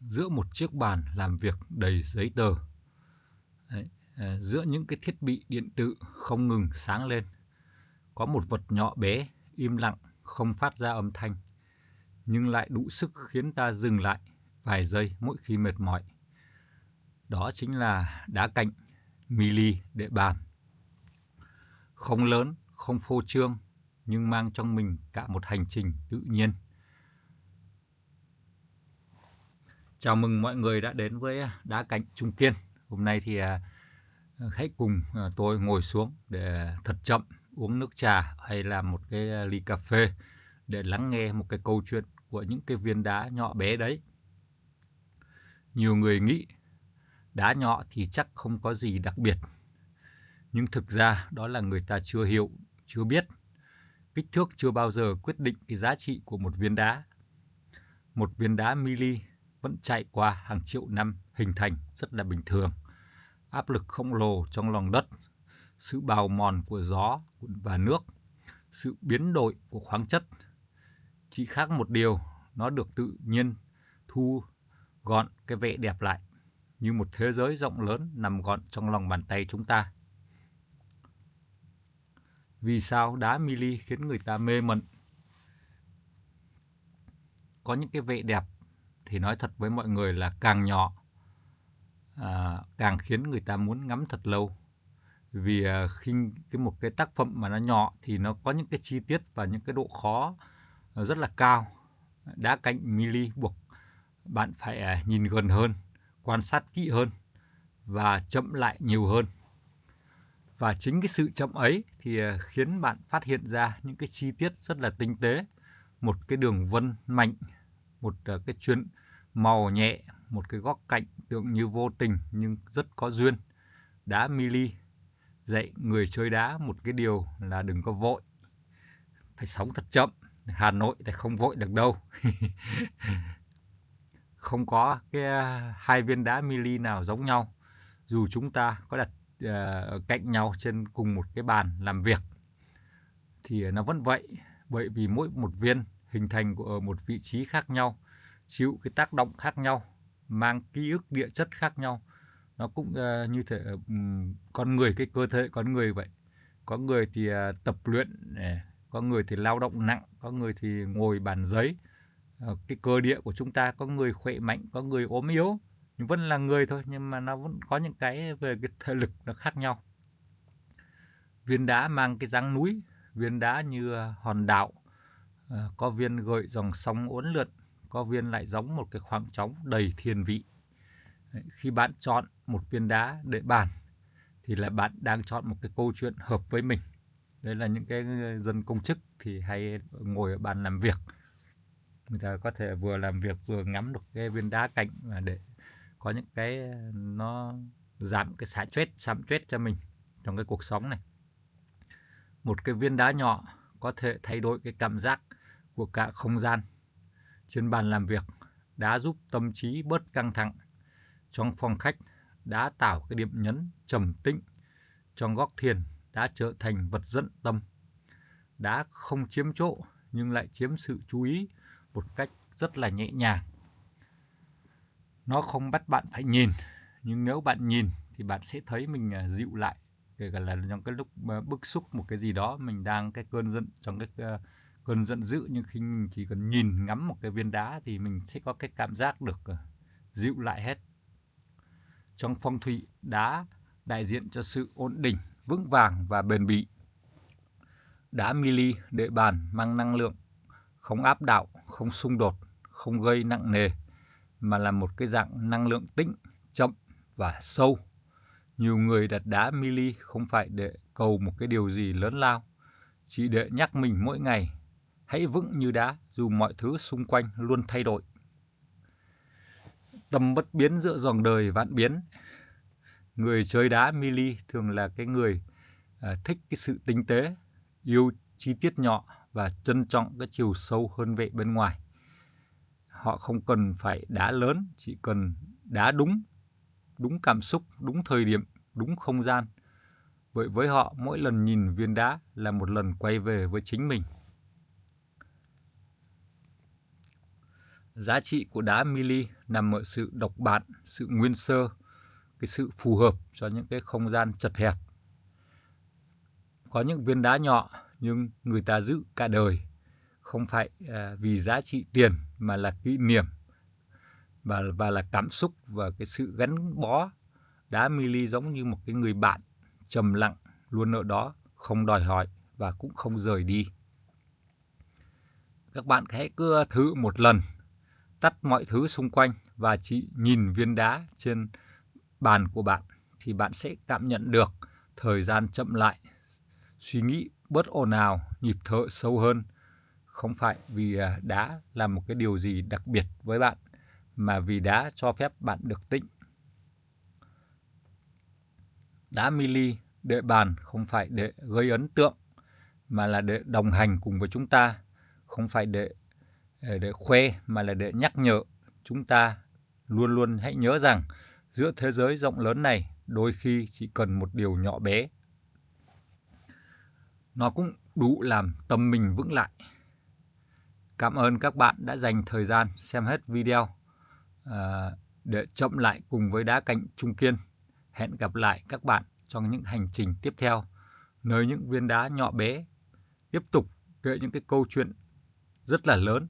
giữa một chiếc bàn làm việc đầy giấy tờ, đấy, giữa những cái thiết bị điện tử không ngừng sáng lên, có một vật nhỏ bé, im lặng, không phát ra âm thanh, nhưng lại đủ sức khiến ta dừng lại vài giây mỗi khi mệt mỏi. Đó chính là đá cạnh mili đệ bàn. Không lớn, không phô trương, nhưng mang trong mình cả một hành trình tự nhiên. Chào mừng mọi người đã đến với đá cạnh Trung Kiên. Hôm nay thì hãy cùng tôi ngồi xuống để thật chậm uống nước trà hay là một cái ly cà phê để lắng nghe một cái câu chuyện của những cái viên đá nhỏ bé đấy. Nhiều người nghĩ đá nhỏ thì chắc không có gì đặc biệt. Nhưng thực ra đó là người ta chưa hiểu, chưa biết. Kích thước chưa bao giờ quyết định cái giá trị của một viên đá. Một viên đá mili vẫn chạy qua hàng triệu năm hình thành rất là bình thường. Áp lực khổng lồ trong lòng đất, sự bào mòn của gió và nước, sự biến đổi của khoáng chất. Chỉ khác một điều, nó được tự nhiên thu gọn cái vẻ đẹp lại, như một thế giới rộng lớn nằm gọn trong lòng bàn tay chúng ta. Vì sao đá mili khiến người ta mê mẩn? Có những cái vẻ đẹp thì nói thật với mọi người là càng nhỏ càng khiến người ta muốn ngắm thật lâu. Vì khi một cái tác phẩm mà nó nhỏ thì nó có những cái chi tiết và những cái độ khó rất là cao. Đá cạnh mili buộc bạn phải nhìn gần hơn, quan sát kỹ hơn và chậm lại nhiều hơn. Và chính cái sự chậm ấy thì khiến bạn phát hiện ra những cái chi tiết rất là tinh tế, một cái đường vân mạnh, một cái chuyến màu nhẹ, một cái góc cạnh tưởng như vô tình nhưng rất có duyên. Đá mili dạy người chơi đá một cái điều là đừng có vội, phải sống thật chậm. Hà Nội thì không vội được đâu. Không có cái hai viên đá mili nào giống nhau, dù chúng ta có đặt cạnh nhau trên cùng một cái bàn làm việc thì nó vẫn vậy, bởi vì mỗi một viên hình thành ở một vị trí khác nhau, chịu cái tác động khác nhau, mang ký ức địa chất khác nhau. Nó cũng như thể con người, cái cơ thể con người vậy. Có người thì tập luyện, có người thì lao động nặng, có người thì ngồi bàn giấy. Cái cơ địa của chúng ta, có người khỏe mạnh, có người ốm yếu, nhưng vẫn là người thôi, nhưng mà nó vẫn có những cái về cái thể lực nó khác nhau. Viên đá mang cái dáng núi, viên đá như hòn đảo, có viên gợi dòng sóng uốn lượn, có viên lại giống một cái khoảng trống đầy thiên vị. Khi bạn chọn một viên đá để bàn thì là bạn đang chọn một cái câu chuyện hợp với mình. Đấy là những cái dân công chức thì hay ngồi ở bàn làm việc. Người ta có thể vừa làm việc vừa ngắm được cái viên đá cạnh để có những cái nó giảm cái xám stress cho mình trong cái cuộc sống này. Một cái viên đá nhỏ có thể thay đổi cái cảm giác của cả không gian. Trên bàn làm việc, đá giúp tâm trí bớt căng thẳng. Trong phòng khách, đá tạo cái điểm nhấn trầm tĩnh. Trong góc thiền, đá trở thành vật dẫn tâm. Đá không chiếm chỗ nhưng lại chiếm sự chú ý một cách rất là nhẹ nhàng. Nó không bắt bạn phải nhìn, nhưng nếu bạn nhìn thì bạn sẽ thấy mình dịu lại. Kể cả là trong cái lúc bức xúc một cái gì đó, mình đang cái cơn giận, trong cái cơn giận dữ, nhưng khi mình chỉ cần nhìn ngắm một cái viên đá thì mình sẽ có cái cảm giác được dịu lại hết. Trong phong thủy, đá đại diện cho sự ổn định, vững vàng và bền bỉ. Đá mili đệ bàn mang năng lượng không áp đảo, không xung đột, không gây nặng nề, mà là một cái dạng năng lượng tĩnh, chậm và sâu. Nhiều người đặt đá mili không phải để cầu một cái điều gì lớn lao, chỉ để nhắc mình mỗi ngày hãy vững như đá dù mọi thứ xung quanh luôn thay đổi. Tâm bất biến giữa dòng đời vạn biến. Người chơi đá mili thường là cái người thích cái sự tinh tế, yêu chi tiết nhỏ và trân trọng cái chiều sâu hơn vẻ bên ngoài. Họ không cần phải đá lớn, chỉ cần đá đúng cảm xúc, đúng thời điểm, đúng không gian. Vậy với họ, mỗi lần nhìn viên đá là một lần quay về với chính mình. Giá trị của đá mili nằm ở sự độc bản, sự nguyên sơ, cái sự phù hợp cho những cái không gian chật hẹp. Có những viên đá nhỏ nhưng người ta giữ cả đời, không phải vì giá trị tiền mà là kỷ niệm và là cảm xúc và cái sự gắn bó. Đá mili giống như một cái người bạn trầm lặng, luôn ở đó, không đòi hỏi và cũng không rời đi. Các bạn hãy cứ thử một lần, tắt mọi thứ xung quanh và chỉ nhìn viên đá trên bàn của bạn thì bạn sẽ cảm nhận được thời gian chậm lại, suy nghĩ bớt ồn ào, nhịp thở sâu hơn. Không phải vì đá là một cái điều gì đặc biệt với bạn, mà vì đá cho phép bạn được tĩnh. Đá mili để bàn không phải để gây ấn tượng, mà là để đồng hành cùng với chúng ta. Không phải để khoe, mà là để nhắc nhở chúng ta luôn luôn hãy nhớ rằng giữa thế giới rộng lớn này, đôi khi chỉ cần một điều nhỏ bé, nó cũng đủ làm tâm mình vững lại. Cảm ơn các bạn đã dành thời gian xem hết video để chậm lại cùng với đá cạnh Trung Kiên. Hẹn gặp lại các bạn trong những hành trình tiếp theo, nơi những viên đá nhỏ bé tiếp tục kể những cái câu chuyện rất là lớn